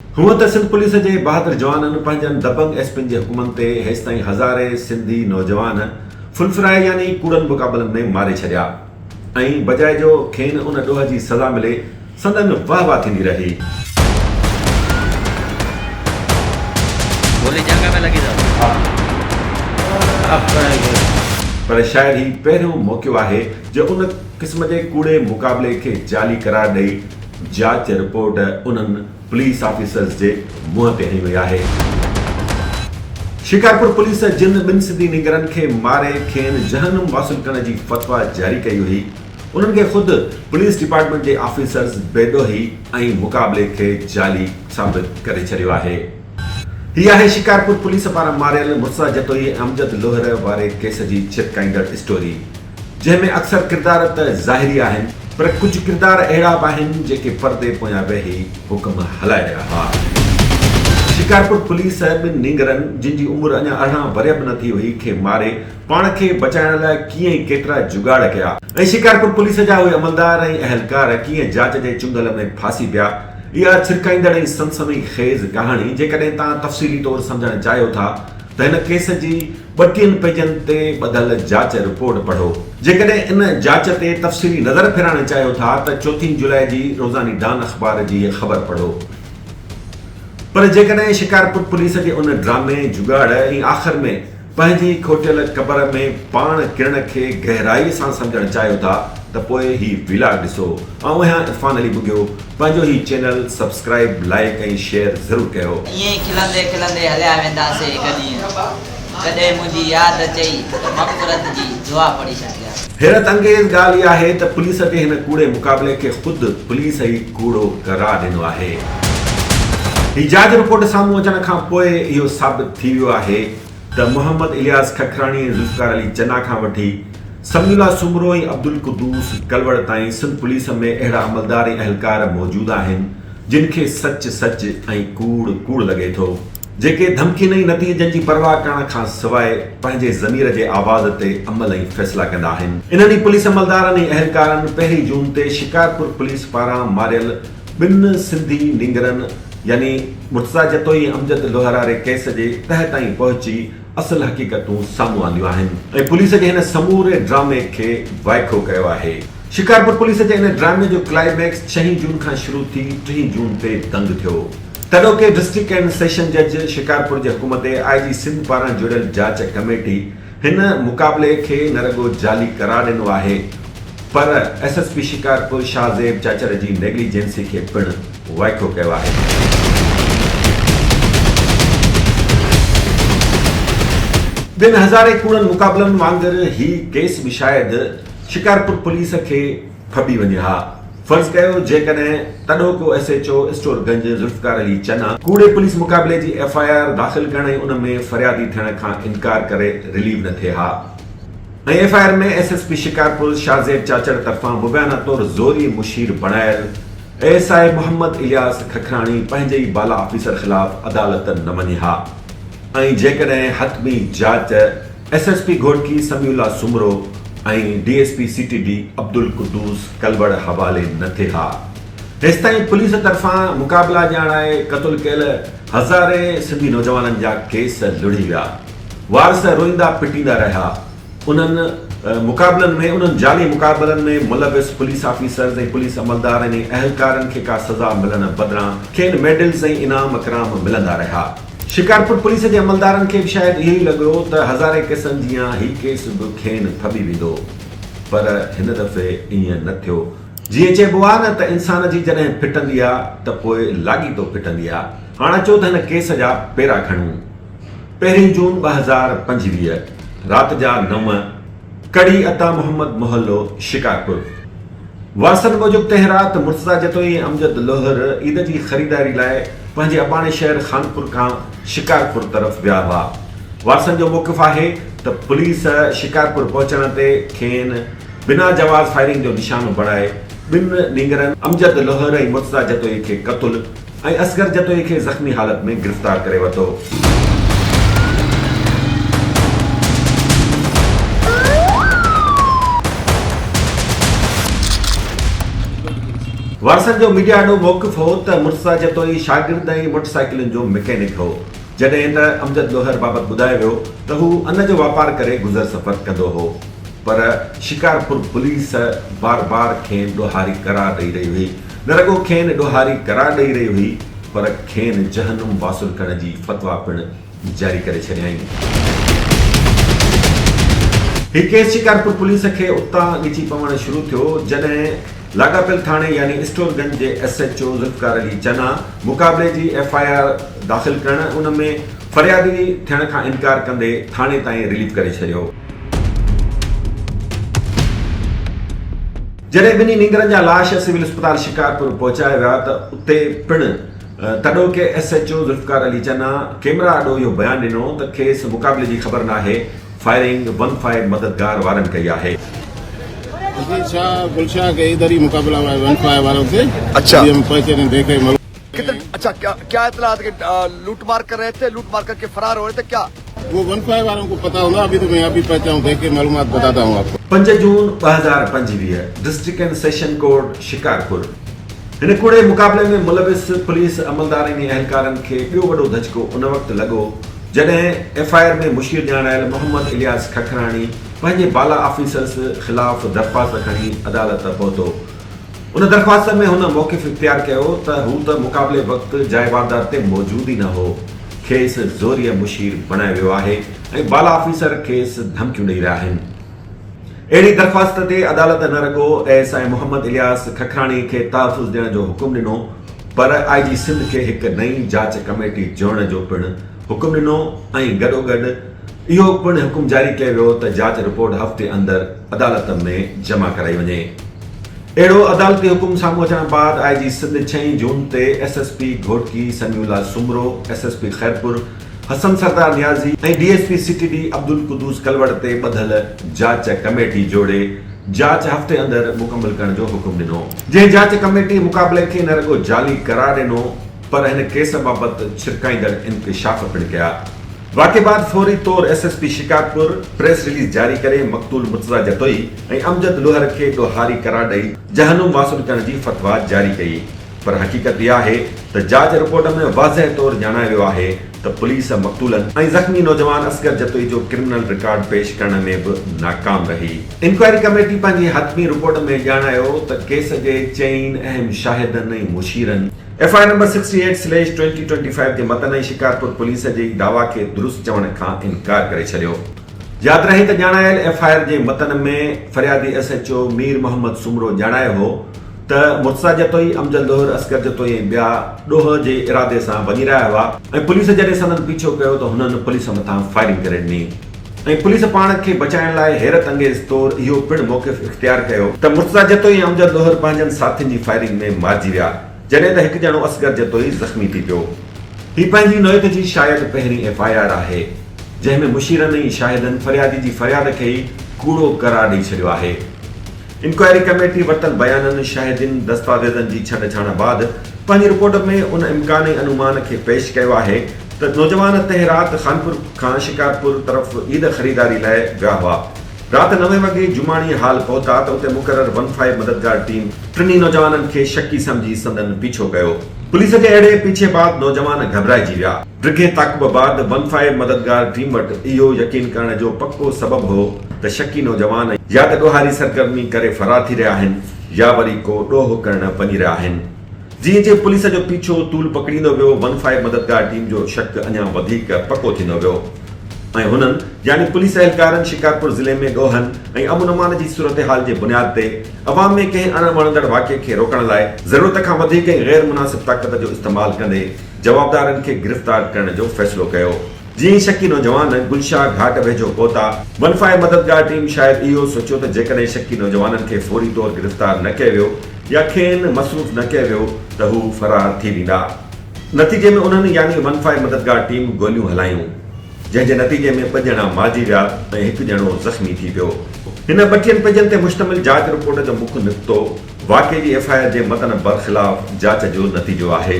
हूअं त सिंध पुलिस जे बहादुर जवाननि पंहिंजनि दबंग एसपिन जे हुकुमनि ते हेसिताईं हज़ारे सिंधी नौजवान फुलफ्राए यानी कूड़नि मुक़ाबलनि में मारे छॾिया ऐं बजाए जो खेनि उन ॾोह जी सज़ा मिले संदन वाह वाह थींदी रही। गोली जंग में लगी पर शायदि ही पहिरियों मौक़ो आहे जो उन क़िस्म जे कूड़े मुक़ाबले खे जाली करार ॾेई जांच रिपोर्ट उन्हनि पुलिस ऑफिसर्स जे मुंहं ते हणी वई आहे। शिकारपुर पुलिस जिन ॿिनि सिंधी निगरनि खे मारे खेनि जहनुम वासूल करण जी फतवा जारी कई हुई उन्हनि खे ख़ुदि पुलिस डिपार्टमेंट जे ऑफिसर्स बेॾोही ऐं मुक़ाबले खे जाली साबित करे छॾियो आहे। हीअ आहे शिकारपुर पुलिस पारां मारियल मुर्तज़ा जतोई अमजद लोहर वारे केस जी छिरकाईंदड़ स्टोरी, जंहिंमें अक्सर किरदार त ज़ाहिरी आहिनि पर कुझु किरदार अहिड़ा बि आहिनि जेके पर्दे पोयां वेही हुकुम हलाए रहिया हुआ। शिकारपुर पुलिस ॿिनि नींगरनि जिन जी उमिरि अञा 18 वरिय बि न थी हुई खे मारे पाण खे बचाइण लाइ कीअं ई केतिरा जुगाड़ कया ऐं शिकारपुर पुलिस जा उहे अमलदार ऐं अहलकार कीअं जांच जे चुंगल में फासी पिया। इहा छिरकाईंदड़ ऐं सनसनी खेज़ कहाणी जेकॾहिं तव्हां तफ़सीली तौरु सम्झणु चाहियो था त हिन केस जी 32 पेजनि ते ॿधल जांच रिपोर्ट पढ़ो। जेकॾहिं इन जांच ते तफ़सीली नज़र फिराइणु चाहियो था त 4 जुलाई जी रोज़ानी डान अख़बार जी ख़बर पढ़ो। पर जेकॾहिं शिकारपुर पुलिस जे उन ड्रामे जुगाड़ ऐं आख़िर में पंहिंजी खोटियल क़बर में पाण किरण खे गहराई सां सम्झणु चाहियो था त पोइ ही व्लॉग ॾिसो ऐं आहियां इरफान अली बुगियो। पंहिंजो ही चैनल सब्सक्राइब लाइक ऐं शेयर ज़रूरु कयो। ईअं खिलंदे खिलंदे हलिया वेंदासीं हिकु ॾींहुं, कॾहिं मुंहिंजी यादि अचई त मग़फ़िरत जी दुआ पढ़ी छॾिया। हैरत अंगेज़ ॻाल्हि इहा आहे त पुलिस जे हिन कूड़े मुक़ाबले खे ख़ुदि पुलिस ई कूड़ो करार ॾिनो आहे। ही जांच रिपोर्ट साम्हूं अचण खां पोइ इहो साबित थी वियो आहे त मोहम्मद इलियास खखराणी ऐं ज़ुल्फ़िकार अली चन्ना खां वठी समीउल्लाह सुमरो ऐं अब्दुल कुद्दूस कलवड़ ताईं सिंध पुलिस में अहिड़ा अमलदार ऐं अहलकार मौजूदु आहिनि जिन खे सच सच ऐं कूड़ कूड़ लॻे थो, जेके धमकी ऐं नतीजनि जी परवाह करण खां सवाइ पंहिंजे ज़मीर जे आवाज़ ते अमल ऐं फ़ैसिला कंदा आहिनि। इन्हनि पुलिस अमलदारनि ऐं अहलकारनि 1 जून ते शिकारपुर पुलिस पारां मारियल 2 सिंधी निंगरनि यानी मुर्तज़ा जतोई अमजद लोहर वारे केस जे तह ताईं पहुची असल हक़ीक़तूं साम्हूं आंदियूं आहिनि ऐं पुलिस जे हिन समूरे ड्रामे खे वाइखो कयो आहे। शिकारपुर पुलिस जे हिन ड्रामे जो क्लाइमेक्स 6 जून खां शुरू थी 3 जून ते दंग थियो। तॾोके डिस्ट्रिक्ट एंड सेशन जज शिकारपुर जे हुकुम ते IG सिंध पारां जुड़ियल जांच कमेटी हिन मुक़ाबले खे न रुॻो जाली करार ॾिनो आहे पर SSP शिकारपुर शाहज़ेब चाचर जी नेग्लिजेंसी खे पिणु वाइखो कयो आहे। ॿिनि हज़ारे कूड़नि मुक़ाबलनि वांगुरु ही केस बि शायदि शिकारपुर पुलिस खे फबी वञे हा। फर्ज़ कयो जेकॾहिं तॾोको SHO स्टोरगंज ज़ुल्फ़िकार अली चन्ना कूड़े पुलिस मुक़ाबले जी FIR दाख़िल करण ऐं उन में फ़रियादी थियण खां इनकार करे रिलीव न थिए हा ऐं FIR में SSP शिकारपुर शाहज़ेब चाचर तरफ़ां मुबैना तौरु ज़ोरी मुशीर बणायल ASI मोहम्मद इलियास खखराणी पंहिंजे ई बाला ऑफिसर ख़िलाफ़ अदालत न वञे हा ऐं जेकॾहिं हतमी जांच SSP घोटकी समीउल्लाह सुमरो ऐं DSP CTD अब्दुल कुद्दूस कलवड़ हवाले न थिए हा। हेसिताईं पुलिस तरफ़ां मुक़ाबला ॼाणाए क़तल कयल हज़ारे सिंधी नौजवाननि जा केस लुड़ी विया। वारस रोईंदा पिटींदा रहिया। उन्हनि मुक़ाबलनि में उन्हनि जाली मुक़ाबलनि में मुलविस पुलिस ऑफिसर्स ऐं पुलिस अमलदारनि ऐं अहलकारनि खे का सज़ा मिलण बदिरां खेनि मेडल्स ऐं इनाम इकराम मिलंदा रहिया। शिकारपुर पुलिस जे अमलदारनि खे बि शायदि इहो ई लॻो त हज़ारे केसनि जीअं ही केस बि खेनि फबी वेंदो पर हिन दफ़े ईअं न थियो। जीअं चइबो आहे न त इंसान जी जॾहिं फिटंदी आहे त पोइ लाॻीतो फिटंदी आहे। हाणे अचो त हिन केस जा पेरा खणूं। 1 जून 2025 राति जा 9 कड़ी अता मोहम्मद मोहल्लो शिकारपुर। वारसनि मूजिबि तंहिं राति मुर्तज़ा जतोई अमजद लोहर ईद जी ख़रीदारी लाइ पंहिंजे अबाणे शहर खानपुर खां शिकारपुर तरफ़ विया हुआ। वारसनि जो मौक़िफ़ आहे त पुलिस शिकारपुर पहुचण ते खेनि बिना जवाज़ फायरिंग जो निशानो बणाए 2 नींगरनि अमजद लोहर ऐं मुर्तज़ा जतोई खे क़तल ऐं असगर जतोई खे ज़ख़्मी हालत में गिरफ़्तार करे वरितो। वारसन जो मीडिया ॾो मौक़िफ़ हो त मुर्तज़ा जतोई शागिर्द ऐं मोटरसाइकिलुनि जो मैकेनिक हो, जॾहिं त अमजद लोहर बाबति ॿुधायो वियो त हू अन्न जो वापार करे गुज़र सफ़र कंदो हो। पर शिकारपुर पुलिस बार बार खेनि ॾोहारी करार ॾेई रही हुई। न रुॻो खेनि ॾोहारी करार ॾेई रही हुई, पर खेनि जहनुम वासुल करण जी फतवा पिणु जारी करे छॾियईं। हीउ केस शिकारपुर पुलिस खे उतां ॻिची पवणु शुरू थियो जॾहिं लाॻापियल थाणे यानी स्टोरगंज जे SHO ज़ुल्फ़कार अली चना मुक़ाबले जी FIR दाख़िल करण उन में फ़रियादी थियण खां इनकार कंदे थाणे ताईं रिलीव करे छॾियो। जॾहिं ॿिन्ही नींगरनि जा लाश सिविल अस्पताल शिकारपुर पहुचाया विया त उते पिणु तॾो के SHO ज़ुल्फ़कार अली चना कैमरा अॾो इहो बयानु ॾिनो त खेसि मुक़ाबले जी ख़बर नाहे, फायरिंग 15 मददगार वारनि कई आहे। गुलशाह के इधर ही मुकाबला हुआ है 15 वालों से। अच्छा, हम पहुंचे नहीं, देखे कितने अच्छा क्या इत्तलात के लूट मार कर रहे थे, लूट मार करके फरार हो रहे थे क्या? वो 15 वालों को पता होगा। अभी तो मैं अभी पहुंचा हूँ, देख के मालूमात बताता हूँ आपको। 5 जून 2025 district and session court Shikarpur. हिन कूड़े मुक़ाबले में मुलविस पुलिस अमलदारनि ऐं अहलकारनि खे ॿियो वॾो धचको उन वक़्तु लॻो जॾहिं FIR में मुशीर ॼाणायल मोहम्मद इलियास खखराणी पंहिंजे बाला ऑफिसर्स ख़िलाफ़ दरख़्वास्त खणी अदालत पहुतो। उन दरख़्वास्त में हुन मौक़िफ़ इख़्तियार कयो त हू त मुक़ाबले वक़्तु जाइ वारदात ते मौजूद ई न हो, खेसि ज़ोरीअ मुशीर बणायो वियो आहे ऐं बाला ऑफिसर खेसि धमकियूं ॾेई रहिया आहिनि। अहिड़ी दरख़्वास्त ते अदालत न रुॻो ASI मोहम्मद इलियास खखराणी खे तहफ़ुज़ ॾियण जो हुकुम ॾिनो, पर IG सिंध खे हिकु नई जांच कमेटी जोड़ण जो पिणु हुकुम ॾिनो ऐं गॾोगॾु इहो पिणु हुकुम जारी कयो वियो त जांच रिपोर्ट हफ़्ते अंदरि अदालत में जमा कराई वञे। अहिड़ो अदालती हुकुम साम्हूं अचण बाद IG सिंध 6 जून ते SSP घोटकी समीउल्ला सुमरो, SSP खैरपुर हसन सरदार नियाज़ी ऐं DSP CTD अब्दुल कुदूस कलवड़ ते ॿधल जांच कमेटी जोड़े जांच हफ़्ते अंदरि मुकमल करण जो हुकुम ॾिनो। जंहिं जांच कमेटी मुक़ाबले खे न रुॻो जाली करार ॾिनो, पर हिन केस बाबति छिरकाईंदड़ इंकशाफ पिणु कया। वाक़े बाद फौरी तौर SSP शिकारपुर प्रेस रिलीज़ जारी करे मक़तूल मुर्तज़ा जतोई ऐं अमजद लोहर खे ॾोहारी करार ॾेई जहनुम वासुल करण जी फतवा जारी कई। पर हक़ीक़त इहा आहे त जांच रिपोर्ट में वाज़ह तौर ॼाणायो वियो आहे त पुलिस मक़तूलनि ऐं ज़ख़्मी नौजवान असगर जतोई जो क्रिमिनल रिकॉर्ड पेश करण में बि नाकाम रही। इंक्वायरी कमेटी पंहिंजी हतमी रिपोर्ट में ॼाणायो त केस जे 4 अहम शाहिदनि ऐं मुशीरनि FIR नंबर 68/2025 जे मतन ऐं शिकारपुर पुलिस जे दावा खे दुरुस्त चवण खां इनकार करे छॾियो। यादि रहे त ॼाणायल FIR जे मतन में फ़रियादी SHO मीर मोहम्मद सुमरो ॼाणायो हो त मुर्तज़ा जतोई, अमजद लोहर, असगर जतोई ऐं ॿिया ॾोह जे इरादे सां वञी रहिया हुआ ऐं पुलिस जॾहिं संदनि पीछो कयो त हुननि पुलिस मथां फायरिंग करे ॾिनी ऐं पुलिस पाण खे बचाइण लाइ हैरत अंगेज़ तौर इहो पिणु मौक़िफ़ इख़्तियार कयो त मुर्तज़ा जतोई ऐं अमजद लोहर पंहिंजनि साथियुनि जी फायरिंग में मारिजी विया, जॾहिं त हिकु ॼणो असगर जतोई ज़ख़्मी थी पियो। हीअ पंहिंजी नौयत जी शायदि पहिरीं FIR आहे जंहिं में मुशीरनि ऐं शाहिदनि फ़रियादी जी फ़रियाद खे ई कूड़ो करार ॾेई छॾियो आहे। इंक्वायरी कमेटी वरितल बयाननि, शाहिदिन, दस्तावेज़नि जी छंड-छाण बाद पंहिंजी रिपोर्ट में उन इम्कान ऐं अनुमान खे पेश कयो आहे त नौजवान तंहिं राति खानपुर खां शिकारपुर तरफ़ ईद ख़रीदारी लाइ विया हुआ। राति 9 वॻे जुमाणी हाल पहुता त उते मुक़रर 15 मददगार टीम टिनी नौजवाननि खे शकी सम्झी संदनि पीछो कयो। पुलिस जे अहिड़े पीछे बाद नौजवान घबराइजी विया। डिघे ताक़ब बाद 15 मददगार टीम वटि इहो यकीन करण जो पको सबबु हो त शकी नौजवान या त ॾोहारी सरगर्मी करे फरार थी रहिया आहिनि या वरी को ॾोह करण वञी रहिया आहिनि। जीअं जीअं पुलिस जो पीछो तूल पकड़ींदो वियो, 15 मददगार टीम जो शक अञा वधीक पको थींदो वियो ऐं हुननि यानी पुलिस अहलकारनि शिकारपुर ज़िले में ॻोहनि ऐं अमन अमान जी सूरत हाल जे बुनियाद ते अवाम में कंहिं अणवणंदड़ वाक़े खे रोकण लाइ ज़रूरत खां वधीक ऐं गैर मुनासिब ताक़त जो इस्तेमालु कंदे जवाबदारनि खे गिरफ़्तार करण जो फ़ैसिलो कयो। जीअं शकी नौजवान गुलशाह घाट वेझो पहुता, 15 मददगार टीम शायदि इहो सोचियो त जेकॾहिं शकी नौजवाननि खे फौरी तौर गिरफ़्तार न कयो वियो या खेनि मसरूफ़ न कयो वियो त हू फरार थी वेंदा। नतीजे में उन्हनि यानी 15 मददगार टीम गोलियूं हलायूं, जंहिंजे नतीजे में 2 ॼणा मारिजी विया ऐं 1 ॼणो ज़ख़्मी थी पियो। हिन 32 पेजनि ते मुश्तमिल जांच रिपोर्ट जो मुख्य नुक़्तो वाक़े जी FIR जे मतन बरख़िलाफ़ जांच जो नतीजो आहे।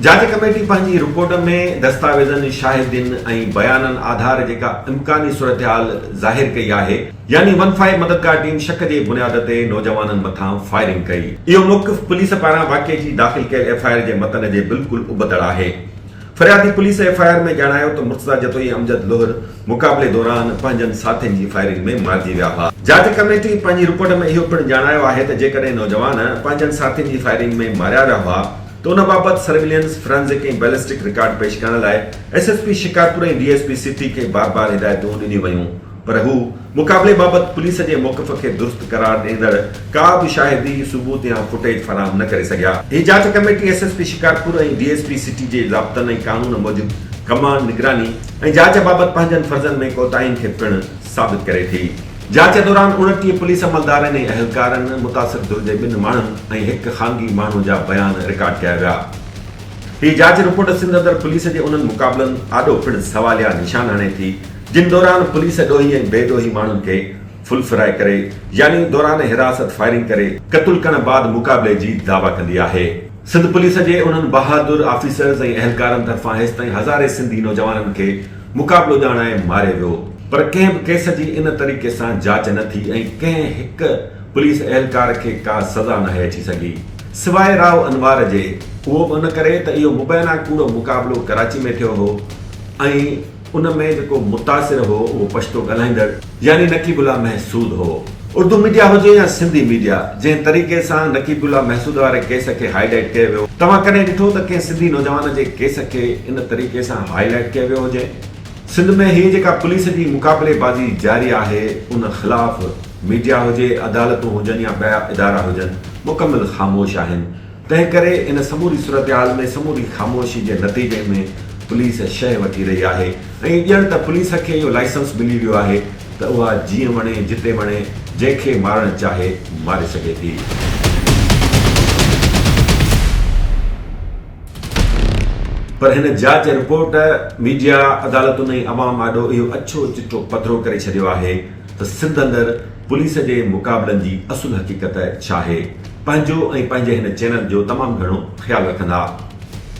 जांच कमेटी पंहिंजी रिपोर्ट में दस्तावेज़नि शाहिदिन ऐं बयाननि आधार जेका इम्कानी सूरत हाल ज़ाहिर कई आहे, यानी 15 मददगार टीम शक जे बुनियाद ते नौजवाननि मथां फायरिंग कई। इहो मौक़िफ़ पुलिस पारां वाक़िए जी दाख़िल कयल FIR जे मतन जे बिल्कुलु उबतड़ आहे। फरियादी पुलिस FIR में ॼाणायो त मुर्तज़ा जतोई अमजद लोहर मुक़ाबले दौरान पंहिंजनि साथियुनि जी फायरिंग में मारिजी विया हुआ। जांच कमेटी पंहिंजी रिपोर्ट में इहो पिणु ॼाणायो आहे त जेकॾहिं नौजवान पंहिंजनि साथियुनि जी फायरिंग में मारिया विया हुआ तो उन बाबत सर्विलेंस, फोरेंसिक ऐं बैलिस्टिक रिकॉर्ड पेश करण लाइ SSP शिकारपुर ऐं DSP सिटी खे बार-बार हिदायतूं ॾिनियूं वयूं, पर हू मुक़ाबले बाबत पुलिस जे मौक़िफ़ खे दुरुस्त करार ॾींदड़ का बि शाहिदी, सबूत या फुटेज फराहम न करे सघिया। हीअ जांच कमेटी SSP शिकारपुर ऐं DSP सिटी जे ज़ाब्तनि ऐं कानून मूजिबि कमान, निगरानी ऐं जांच बाबति पंहिंजनि फर्ज़नि में कोताहियुनि खे पिणु साबित करे थी। जांच दौरान 29 पुलिस अमलदारनि ऐं अहलकारनि मुतासिर दुर जे 2 माण्हुनि ऐं 1 ख़ानगी माण्हू जा बयान रिकॉर्ड कया विया। हीअ जांच रिपोर्ट सिंध अंदरि पुलिस जे उन्हनि मुक़ाबलनि आॾो पिणु सवालिया निशान हणे थी जिन दौरान पुलिस ॾोही ऐं बेॾोही माण्हुनि खे फुलफिराए करे, यानी दौरान हिरासत फायरिंग करे क़त्ल करण बाद मुक़ाबले जी दावा कंदी आहे। सिंध पुलिस जे उन्हनि बहादुर ऑफिसर्स ऐं अहलकारनि तरफ़ां हेसि ताईं हज़ारे सिंधी नौजवाननि खे मुक़ाबलो ॼाणाए मारे वियो, पर कंहिं बि केस जी इन तरीक़े सां जांच न थी ऐं कंहिं हिकु पुलिस अहलकार खे का सज़ा न अची सघी सवाइ राव अनवार जे। उहो बि इन करे त इहो मुबैना कूड़ो मुक़ाबलो कराची में थियो हो ऐं उन में जेको मुतासिर हो उहो पश्तो ॻाल्हाईंदड़ यानी नकीबुल्ला महसूद हो। उर्दू मीडिया हुजे या सिंधी मीडिया, जंहिं तरीक़े सां नकीबुल्ला महसूद वारे केस खे हाईलाइट कयो वियो, तव्हां कॾहिं ॾिठो त कंहिं सिंधी नौजवान जे केस खे इन तरीक़े सां हाईलाइट कयो वियो हुजे? सिंध में हीअ जेका पुलिस जी मुक़ाबलेबाज़ी जारी आहे, उन ख़िलाफ़ मीडिया हुजे, अदालतूं हुजनि या ॿिया इदारा हुजनि, मुकमिल ख़ामोश आहिनि। तंहिं करे इन समूरी सूरत हाल में समूरी ख़ामोशी जे नतीजे में पुलिस शइ वठी रही आहे ऐं ॼण त पुलिस खे इहो लाइसेंस मिली वियो आहे त उहा जीअं वणे, जिते वणे, जंहिंखे मारणु चाहे मारे सघे थी। पर हिन जांच रिपोर्ट मीडिया, अदालतुनि ऐं अवाम आॾो इहो अछो चिट्टो पधिरो करे छॾियो आहे त सिंध अंदरि पुलिस जे मुक़ाबलनि जी असुल हक़ीक़त छा आहे। पंहिंजो ऐं पंहिंजे हिन चैनल जो तमामु घणो ख़्यालु रखंदा।